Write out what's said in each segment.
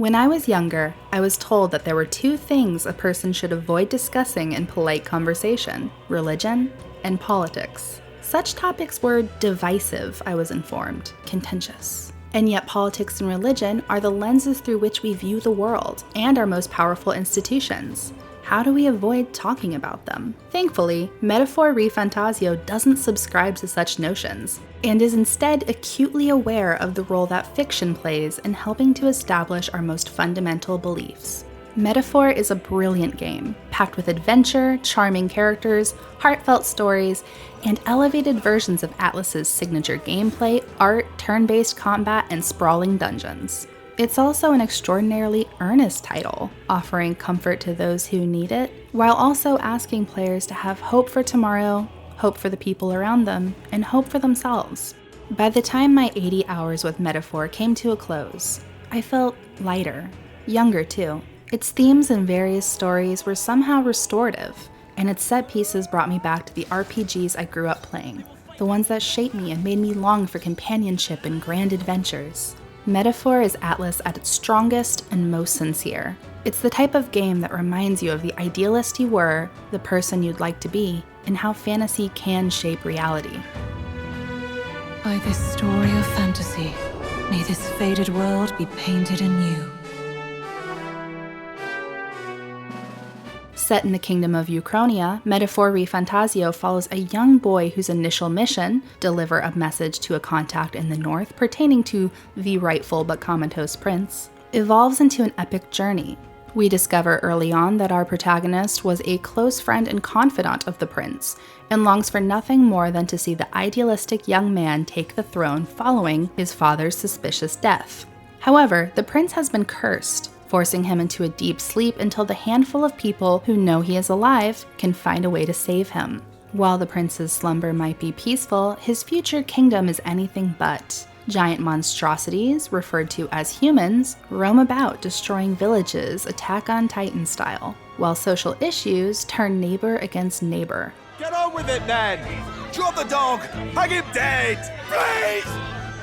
When I was younger, I was told that there were two things a person should avoid discussing in polite conversation: religion and politics. Such topics were divisive, I was informed, contentious. And yet politics and religion are the lenses through which we view the world and our most powerful institutions. How do we avoid talking about them? Thankfully, Metaphor ReFantazio doesn't subscribe to such notions, and is instead acutely aware of the role that fiction plays in helping to establish our most fundamental beliefs. Metaphor is a brilliant game, packed with adventure, charming characters, heartfelt stories, and elevated versions of Atlus's signature gameplay, art, turn-based combat, and sprawling dungeons. It's also an extraordinarily earnest title, offering comfort to those who need it, while also asking players to have hope for tomorrow, hope for the people around them, and hope for themselves. By the time my 80 hours with Metaphor came to a close, I felt lighter, younger too. Its themes and various stories were somehow restorative, and its set pieces brought me back to the RPGs I grew up playing, the ones that shaped me and made me long for companionship and grand adventures. Metaphor is Atlus at its strongest and most sincere. It's the type of game that reminds you of the idealist you were, the person you'd like to be, and how fantasy can shape reality. By this story of fantasy, may this faded world be painted anew. Set in the kingdom of Uchronia, Metaphor ReFantazio follows a young boy whose initial mission, deliver a message to a contact in the north pertaining to the rightful but comatose prince, evolves into an epic journey. We discover early on that our protagonist was a close friend and confidant of the prince, and longs for nothing more than to see the idealistic young man take the throne following his father's suspicious death. However, the prince has been cursed, forcing him into a deep sleep until the handful of people who know he is alive can find a way to save him. While the prince's slumber might be peaceful, his future kingdom is anything but. Giant monstrosities, referred to as humans, roam about destroying villages Attack on Titan style, while social issues turn neighbor against neighbor. Get on with it then! Drop the dog! Hang him dead! Please!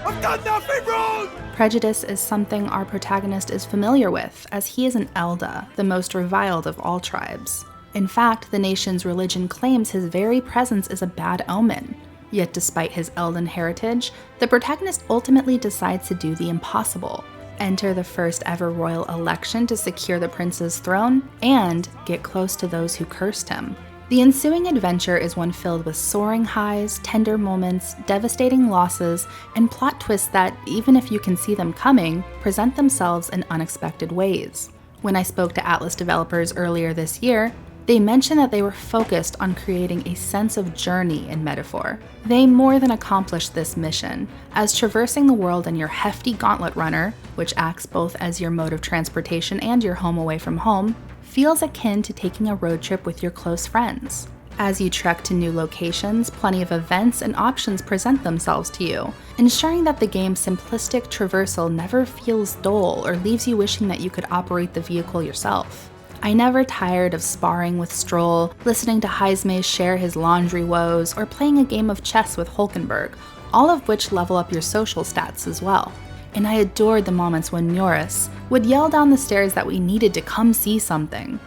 I've done nothing wrong! Prejudice is something our protagonist is familiar with, as he is an Elda, the most reviled of all tribes. In fact, the nation's religion claims his very presence is a bad omen. Yet despite his Elden heritage, the protagonist ultimately decides to do the impossible: enter the first ever royal election to secure the prince's throne, and get close to those who cursed him. The ensuing adventure is one filled with soaring highs, tender moments, devastating losses, and plot twists that, even if you can see them coming, present themselves in unexpected ways. When I spoke to Atlus developers earlier this year, they mentioned that they were focused on creating a sense of journey in Metaphor. They more than accomplished this mission, as traversing the world in your hefty gauntlet runner, which acts both as your mode of transportation and your home away from home, feels akin to taking a road trip with your close friends. As you trek to new locations, plenty of events and options present themselves to you, ensuring that the game's simplistic traversal never feels dull or leaves you wishing that you could operate the vehicle yourself. I never tired of sparring with Stroll, listening to Heisme share his laundry woes, or playing a game of chess with Hulkenberg, all of which level up your social stats as well. And I adored the moments when Muris would yell down the stairs that we needed to come see something.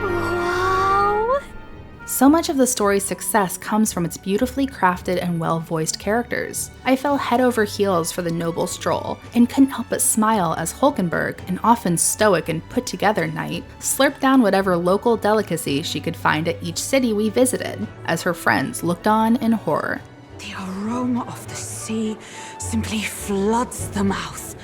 Wow! So much of the story's success comes from its beautifully crafted and well-voiced characters. I fell head over heels for the noble Stroll, and couldn't help but smile as Hulkenberg, an often stoic and put-together knight, slurped down whatever local delicacy she could find at each city we visited, as her friends looked on in horror. The aroma of the sea simply floods the mouth.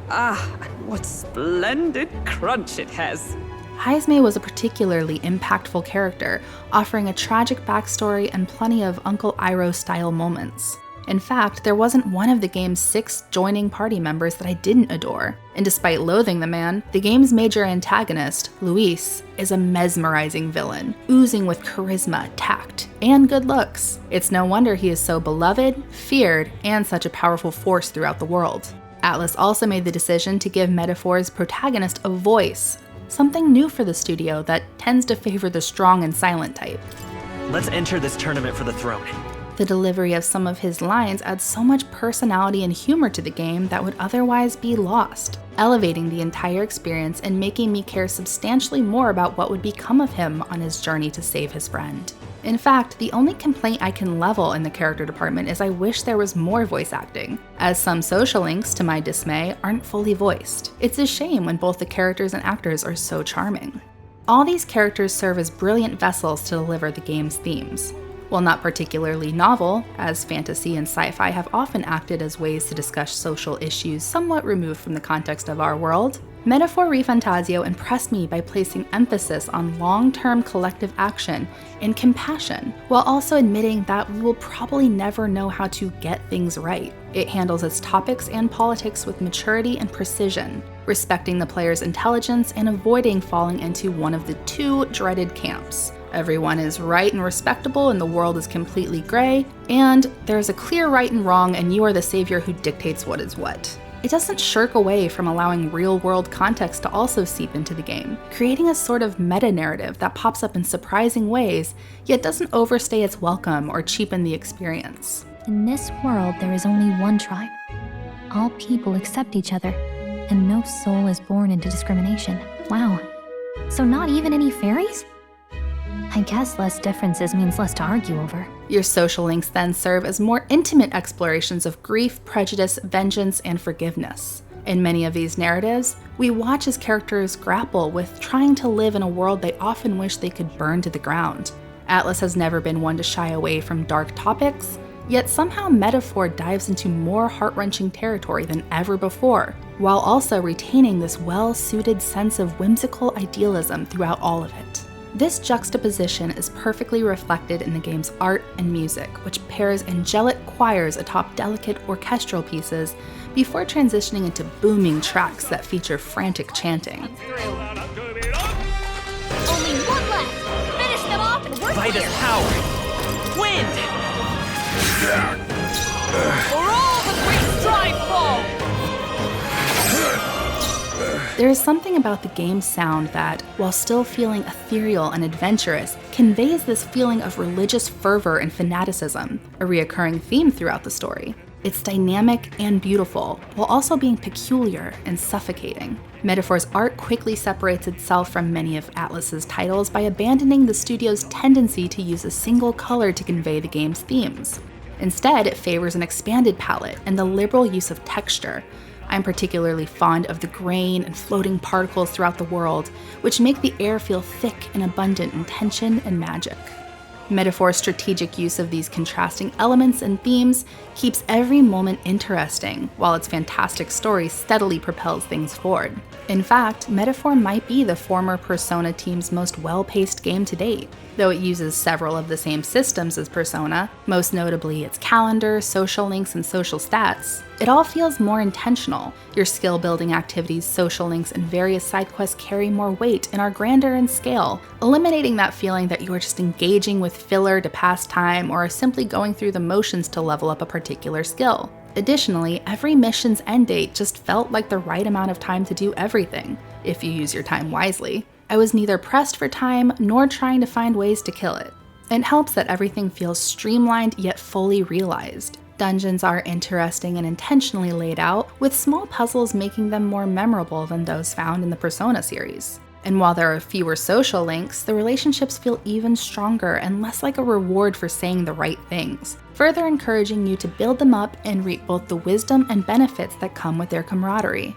Ah, and what splendid crunch it has. Heisme was a particularly impactful character, offering a tragic backstory and plenty of Uncle Iroh-style moments. In fact, there wasn't one of the game's 6 joining party members that I didn't adore, and despite loathing the man, the game's major antagonist, Luis, is a mesmerizing villain, oozing with charisma, tact, and good looks. It's no wonder he is so beloved, feared, and such a powerful force throughout the world. Atlus also made the decision to give Metaphor's protagonist a voice, something new for the studio that tends to favor the strong and silent type. Let's enter this tournament for the throne. The delivery of some of his lines adds so much personality and humor to the game that would otherwise be lost, elevating the entire experience and making me care substantially more about what would become of him on his journey to save his friend. In fact, the only complaint I can level in the character department is I wish there was more voice acting, as some social links, to my dismay, aren't fully voiced. It's a shame when both the characters and actors are so charming. All these characters serve as brilliant vessels to deliver the game's themes. While not particularly novel, as fantasy and sci-fi have often acted as ways to discuss social issues somewhat removed from the context of our world, Metaphor ReFantazio impressed me by placing emphasis on long-term collective action and compassion, while also admitting that we will probably never know how to get things right. It handles its topics and politics with maturity and precision, respecting the player's intelligence and avoiding falling into one of the two dreaded camps. Everyone is right and respectable and the world is completely gray, and there's a clear right and wrong and you are the savior who dictates what is what. It doesn't shirk away from allowing real-world context to also seep into the game, creating a sort of meta-narrative that pops up in surprising ways, yet doesn't overstay its welcome or cheapen the experience. In this world, there is only one tribe. All people accept each other, and no soul is born into discrimination. Wow. So not even any fairies? I guess less differences means less to argue over. Your social links then serve as more intimate explorations of grief, prejudice, vengeance, and forgiveness. In many of these narratives, we watch as characters grapple with trying to live in a world they often wish they could burn to the ground. Atlus has never been one to shy away from dark topics, yet somehow Metaphor dives into more heart-wrenching territory than ever before, while also retaining this well-suited sense of whimsical idealism throughout all of it. This juxtaposition is perfectly reflected in the game's art and music, which pairs angelic choirs atop delicate orchestral pieces before transitioning into booming tracks that feature frantic chanting. Only one left! Finish them off and we're Fight clear! us power! Wind! For all the great strive fall! There is something about the game's sound that, while still feeling ethereal and adventurous, conveys this feeling of religious fervor and fanaticism, a reoccurring theme throughout the story. It's dynamic and beautiful, while also being peculiar and suffocating. Metaphor's art quickly separates itself from many of Atlus's titles by abandoning the studio's tendency to use a single color to convey the game's themes. Instead, it favors an expanded palette and the liberal use of texture. I'm particularly fond of the grain and floating particles throughout the world, which make the air feel thick and abundant in tension and magic. Metaphor's strategic use of these contrasting elements and themes keeps every moment interesting, while its fantastic story steadily propels things forward. In fact, Metaphor might be the former Persona team's most well-paced game to date. Though it uses several of the same systems as Persona, most notably its calendar, social links, and social stats, it all feels more intentional. Your skill-building activities, social links, and various side quests carry more weight and are grander in scale, eliminating that feeling that you are just engaging with filler to pass time or are simply going through the motions to level up a particular skill. Additionally, every mission's end date just felt like the right amount of time to do everything, if you use your time wisely. I was neither pressed for time nor trying to find ways to kill it. It helps that everything feels streamlined yet fully realized. Dungeons are interesting and intentionally laid out, with small puzzles making them more memorable than those found in the Persona series. And while there are fewer social links, the relationships feel even stronger and less like a reward for saying the right things, further encouraging you to build them up and reap both the wisdom and benefits that come with their camaraderie.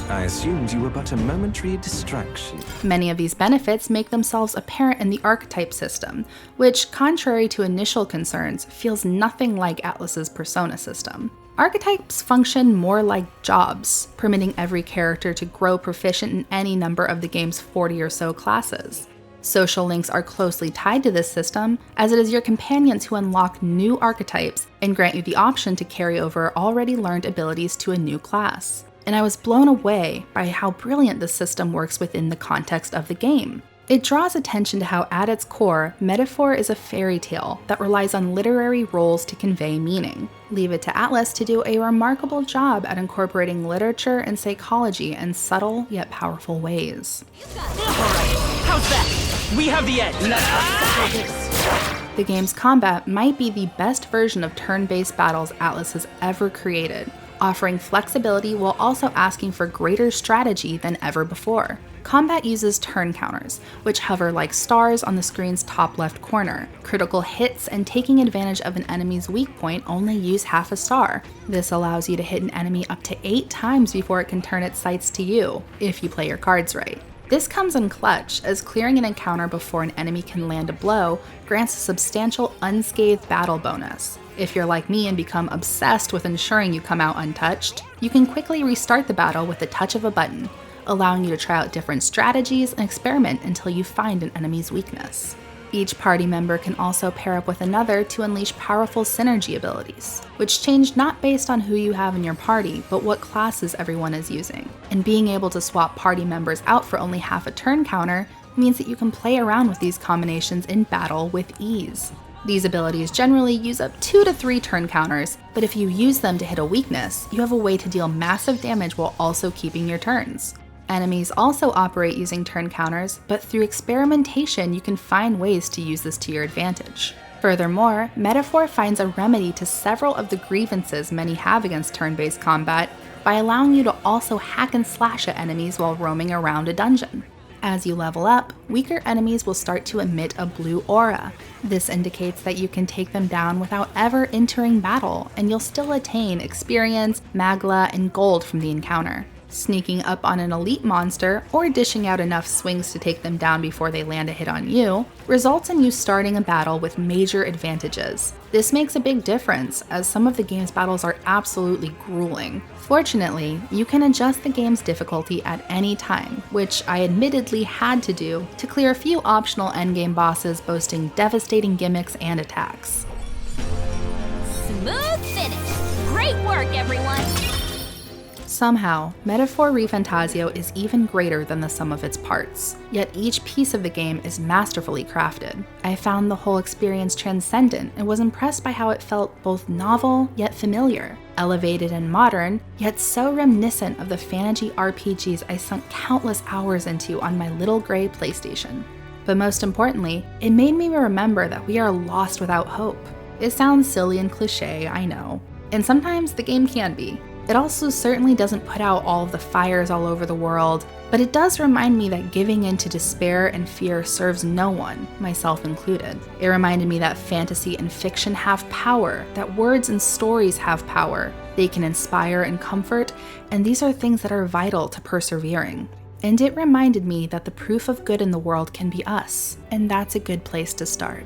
I assumed you were but a momentary distraction. Many of these benefits make themselves apparent in the archetype system, which, contrary to initial concerns, feels nothing like Atlus's Persona system. Archetypes function more like jobs, permitting every character to grow proficient in any number of the game's 40 or so classes. Social links are closely tied to this system, as it is your companions who unlock new archetypes and grant you the option to carry over already learned abilities to a new class. And I was blown away by how brilliant this system works within the context of the game. It draws attention to how, at its core, Metaphor is a fairy tale that relies on literary roles to convey meaning. Leave it to Atlus to do a remarkable job at incorporating literature and psychology in subtle yet powerful ways. Alright, how's that? We have the edge. Let us settle this. The game's combat might be the best version of turn-based battles Atlus has ever created, offering flexibility while also asking for greater strategy than ever before. Combat uses turn counters, which hover like stars on the screen's top left corner. Critical hits and taking advantage of an enemy's weak point only use half a star. This allows you to hit an enemy up to 8 times before it can turn its sights to you, if you play your cards right. This comes in clutch, as clearing an encounter before an enemy can land a blow grants a substantial unscathed battle bonus. If you're like me and become obsessed with ensuring you come out untouched, you can quickly restart the battle with the touch of a button, allowing you to try out different strategies and experiment until you find an enemy's weakness. Each party member can also pair up with another to unleash powerful synergy abilities, which change not based on who you have in your party, but what classes everyone is using. And being able to swap party members out for only half a turn counter means that you can play around with these combinations in battle with ease. These abilities generally use up 2 to 3 turn counters, but if you use them to hit a weakness, you have a way to deal massive damage while also keeping your turns. Enemies also operate using turn counters, but through experimentation you can find ways to use this to your advantage. Furthermore, Metaphor finds a remedy to several of the grievances many have against turn-based combat by allowing you to also hack and slash at enemies while roaming around a dungeon. As you level up, weaker enemies will start to emit a blue aura. This indicates that you can take them down without ever entering battle, and you'll still attain experience, magla, and gold from the encounter. Sneaking up on an elite monster, or dishing out enough swings to take them down before they land a hit on you, results in you starting a battle with major advantages. This makes a big difference, as some of the game's battles are absolutely grueling. Fortunately, you can adjust the game's difficulty at any time, which I admittedly had to do to clear a few optional endgame bosses boasting devastating gimmicks and attacks. Smooth finish. Great work, everyone. Somehow, Metaphor ReFantazio is even greater than the sum of its parts, yet each piece of the game is masterfully crafted. I found the whole experience transcendent and was impressed by how it felt both novel yet familiar, elevated and modern, yet so reminiscent of the fantasy RPGs I sunk countless hours into on my little gray PlayStation. But most importantly, it made me remember that we are lost without hope. It sounds silly and cliche, I know, and sometimes the game can be. It also certainly doesn't put out all of the fires all over the world, but it does remind me that giving in to despair and fear serves no one, myself included. It reminded me that fantasy and fiction have power, that words and stories have power. They can inspire and comfort, and these are things that are vital to persevering. And it reminded me that the proof of good in the world can be us, and that's a good place to start.